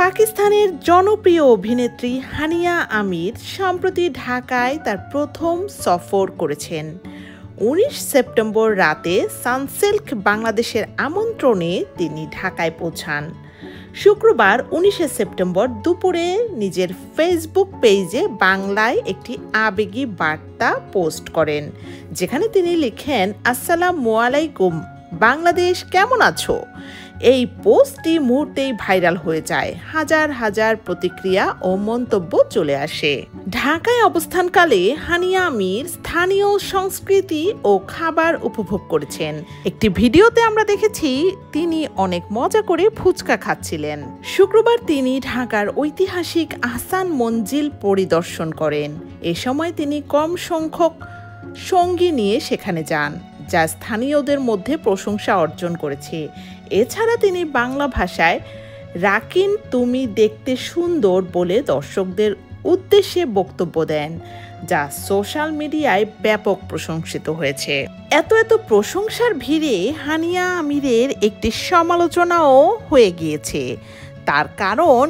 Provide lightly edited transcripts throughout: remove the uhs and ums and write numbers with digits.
পাকিস্তানের জনপ্রিয় অভিনেত্রী হানিয়া আমির সম্প্রতি ঢাকায় তার প্রথম সফর করেছেন। ১৯ সেপ্টেম্বর রাতে সানসিল্ক বাংলাদেশের আমন্ত্রণে তিনি ঢাকায় পৌঁছান। শুক্রবার ১৯ সেপ্টেম্বর দুপুরে নিজের ফেসবুক পেজে বাংলায় একটি আবেগী বার্তা পোস্ট করেন, যেখানে তিনি লিখেন, আসসালামু আলাইকুম বাংলাদেশ, কেমন আছো? এই পোস্টটি মুহূর্তেই ভাইরাল হয়ে যায়। হাজার হাজার প্রতিক্রিয়া ও মন্তব্য চলে আসে। ঢাকায় অবস্থানকালে হানিয়া আমির স্থানীয় সংস্কৃতি ও খাবার উপভোগ করেছেন। একটি ভিডিওতে আমরা দেখেছি তিনি অনেক মজা করে ফুচকা খাচ্ছিলেন। শুক্রবার তিনি ঢাকার ঐতিহাসিক আহসান মঞ্জিল পরিদর্শন করেন। এ সময় তিনি কম সংখ্যক সঙ্গী নিয়ে সেখানে যান, যা স্থানীয়দের মধ্যে প্রশংসা অর্জন করেছে। এছাড়া তিনি বাংলা ভাষায় রাকিন তুমি দেখতে সুন্দর বলে দর্শকদের উদ্দেশ্যে বক্তব্য দেন, যা সোশ্যাল মিডিয়ায় ব্যাপক প্রশংসিত হয়েছে। এত প্রশংসার ভিড়ে হানিয়া আমিরের একটি সমালোচনাও হয়ে গিয়েছে। তার কারণ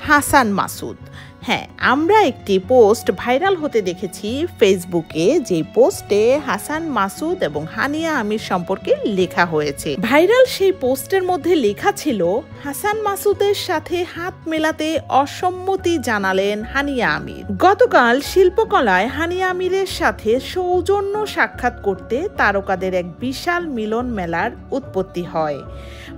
হাসান মাসুদ। হ্যাঁ, আমরা একটি পোস্ট ভাইরাল হতে দেখেছি ফেসবুকে, যে পোস্টে হাসান মাসুদ এবং হানিয়া আমির সম্পর্কে লেখা হয়েছে। ভাইরাল সেই পোস্টের মধ্যে লেখা ছিল, হাসান মাসুদের সাথে হাত মেলাতে অসম্মতি জানালেন হানিয়া আমির। গতকাল শিল্পকলায় হানিয়া আমিরের সাথে সৌজন্য সাক্ষাৎ করতে তারকাদের এক বিশাল মিলন মেলার উৎপত্তি হয়।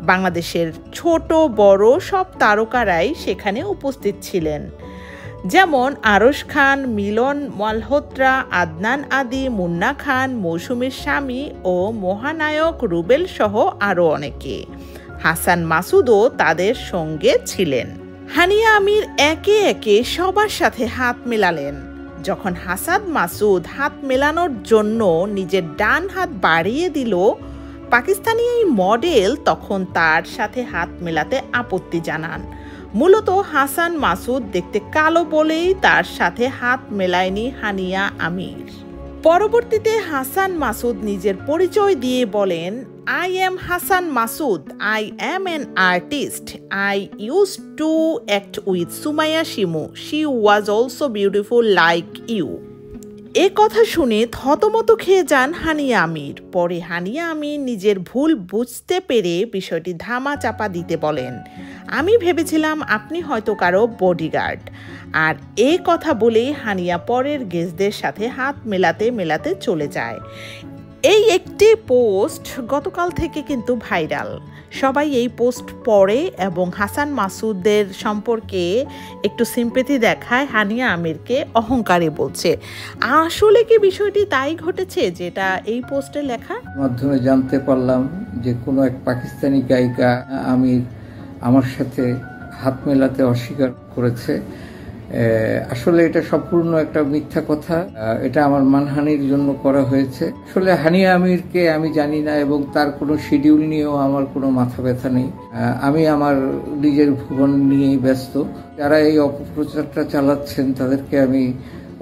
বাংলাদেশের ছোট বড় সব তারকারাই সেখানে উপস্থিত ছিলেন, যেমন আরশ খান, মিলন মালহোত্রা, আদনান আদি, মুন্না খান, মৌসুমীর স্বামী ও মহানায়ক রুবেল সহ আরও অনেকে। হাসান মাসুদও তাদের সঙ্গে ছিলেন। হানিয়া আমির একে একে সবার সাথে হাত মেলালেন। যখন হাসান মাসুদ হাত মেলানোর জন্য নিজের ডান হাত বাড়িয়ে দিল, পাকিস্তানি এই মডেল তখন তার সাথে হাত মেলাতে আপত্তি জানান। মূলত হাসান মাসুদ দেখতে কালো বলেই তার সাথে হাত মেলায়নি হানিয়া আমির। পরবর্তীতে হাসান মাসুদ নিজের পরিচয় দিয়ে বলেন, I am Hassan Masood. I am an artist. I used to act with Sumaya Shimu. She was also beautiful like you. এ কথা শুনে থতমত খেয়ে যান হানিয়া আমির। পরে হানিয়া আমির নিজের ভুল বুঝতে পেরে বিষয়টি ধামা চাপা দিতে বলেন, আমি ভেবেছিলাম আপনি হয়তো কারো বডিগার্ড। আর এ কথা বলেই হানিয়া পরের গেস্টদের সাথে হাত মেলাতে মেলাতে চলে যায়। এই একটি পোস্ট গতকাল থেকে কিন্তু ভাইরাল। সবাই এই পোস্ট পড়ে এবং হাসান মাসুদের সম্পর্কে একটু সিম্পেথি দেখায়, হানিয়া আমিরকে অহংকারী বলছে। আসলে কি বিষয়টি তাই ঘটেছে যেটা এই পোস্টে লেখা? মাধ্যমে জানতে পারলাম যে কোনো এক পাকিস্তানি গায়িকা আমির আমার সাথে হাত মেলাতে অস্বীকার করেছে। আসলে এটা সম্পূর্ণ একটা মিথ্যা কথা। এটা আমার মানহানির জন্য করা হয়েছে। আসলে হানিয়া আমিরকে আমি জানি না এবং তার কোনো শিডিউল নিয়েও আমার কোনো মাথা ব্যথা নেই। আমি আমার নিজের ভুবন নিয়েই ব্যস্ত। যারা এই অপপ্রচারটা চালাচ্ছেন তাদেরকে আমি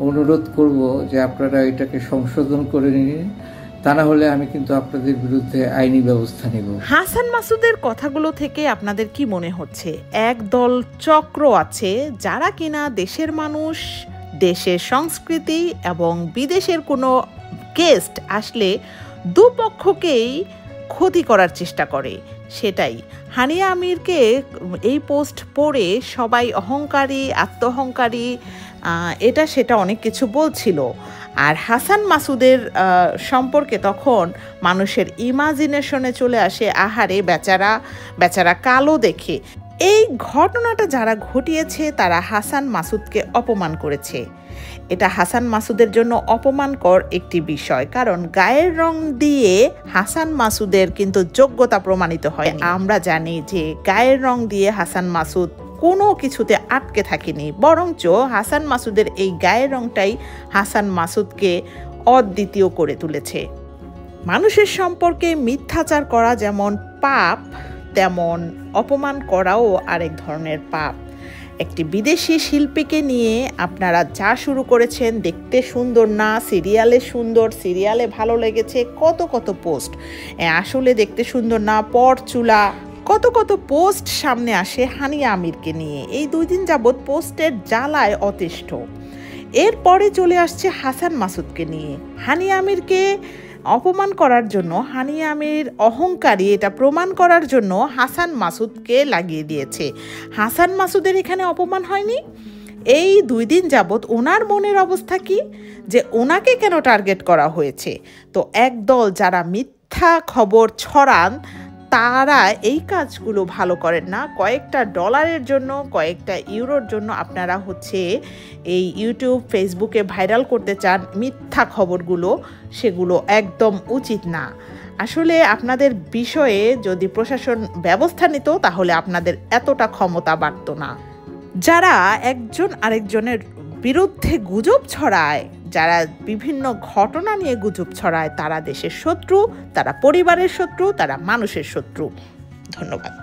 অনুরোধ করব যে আপনারা এটাকে সংশোধন করে নিন, তা না হলে আমি কিন্তু আপনাদের বিরুদ্ধে আইনি ব্যবস্থা নেব। হাসান মাসুদের কথাগুলো থেকে আপনাদের কি মনে হচ্ছে? একদল চক্র আছে যারা কিনা দেশের মানুষ, দেশের সংস্কৃতি এবং বিদেশের কোনো গেস্ট আসলে দুপক্ষকেই ক্ষতি করার চেষ্টা করে। সেটাই হানিয়া আমিরকে এই পোস্ট পড়ে সবাই অহংকারী, আত্মহংকারী, এটা সেটা অনেক কিছু বলছিল। আর হাসান মাসুদের সম্পর্কে তখন মানুষের ইমাজিনেশনে চলে আসে, আহারে বেচারা কালো দেখে। এই ঘটনাটা যারা ঘটিয়েছে তারা হাসান মাসুদকে অপমান করেছে। এটা হাসান মাসুদের জন্য অপমানকর একটি বিষয়, কারণ গায়ের রং দিয়ে হাসান মাসুদের কিন্তু যোগ্যতা প্রমাণিত হয়। আমরা জানি যে গায়ের রং দিয়ে হাসান মাসুদ কোনো কিছুতে আটকে থাকেনি, বরঞ্চ হাসান মাসুদের এই গায়ের রংটাই হাসান মাসুদকে অদ্বিতীয় করে তুলেছে। মানুষের সম্পর্কে মিথ্যাচার করা যেমন পাপ, তেমন অপমান করাও আরেক ধরনের পাপ। একটি বিদেশি শিল্পীকে নিয়ে আপনারা যা শুরু করেছেন, দেখতে সুন্দর না, সিরিয়ালে সুন্দর, সিরিয়ালে ভালো লেগেছে, কত পোস্ট, আসলে দেখতে সুন্দর না, পরচুলা, কত কত পোস্ট সামনে আসে হানিয়া আমিরকে নিয়ে। এই 2 দিন যাবৎ পোস্টের জ্বালায় অতিষ্ঠ। এরপরে চলে আসছে হাসান মাসুদকে নিয়ে। হানিয়া আমিরকে অপমান করার জন্য, হানিয়া আমির অহংকারী এটা প্রমাণ করার জন্য হাসান মাসুদকে লাগিয়ে দিয়েছে। হাসান মাসুদের এখানে অপমান হয়নি? এই 2 দিন যাবৎ ওনার মনের অবস্থা কি, যে ওনাকে কেন টার্গেট করা হয়েছে? তো একদল যারা মিথ্যা খবর ছড়ান তারা এই কাজগুলো ভালো করেন না। কয়েকটা ডলারের জন্য, কয়েকটা ইউরোর জন্য আপনারা এই ইউটিউব, ফেসবুকে ভাইরাল করতে চান মিথ্যা খবরগুলো, সেগুলো একদম উচিত না। আসলে আপনাদের বিষয়ে যদি প্রশাসন ব্যবস্থা নিত তাহলে আপনাদের এতটা ক্ষমতা বাড়তো না। যারা একজন আরেকজনের বিরুদ্ধে গুজব ছড়ায়, যারা বিভিন্ন ঘটনা নিয়ে গুজব ছড়ায়, তারা দেশের শত্রু, তারা পরিবারের শত্রু, তারা মানুষের শত্রু। ধন্যবাদ।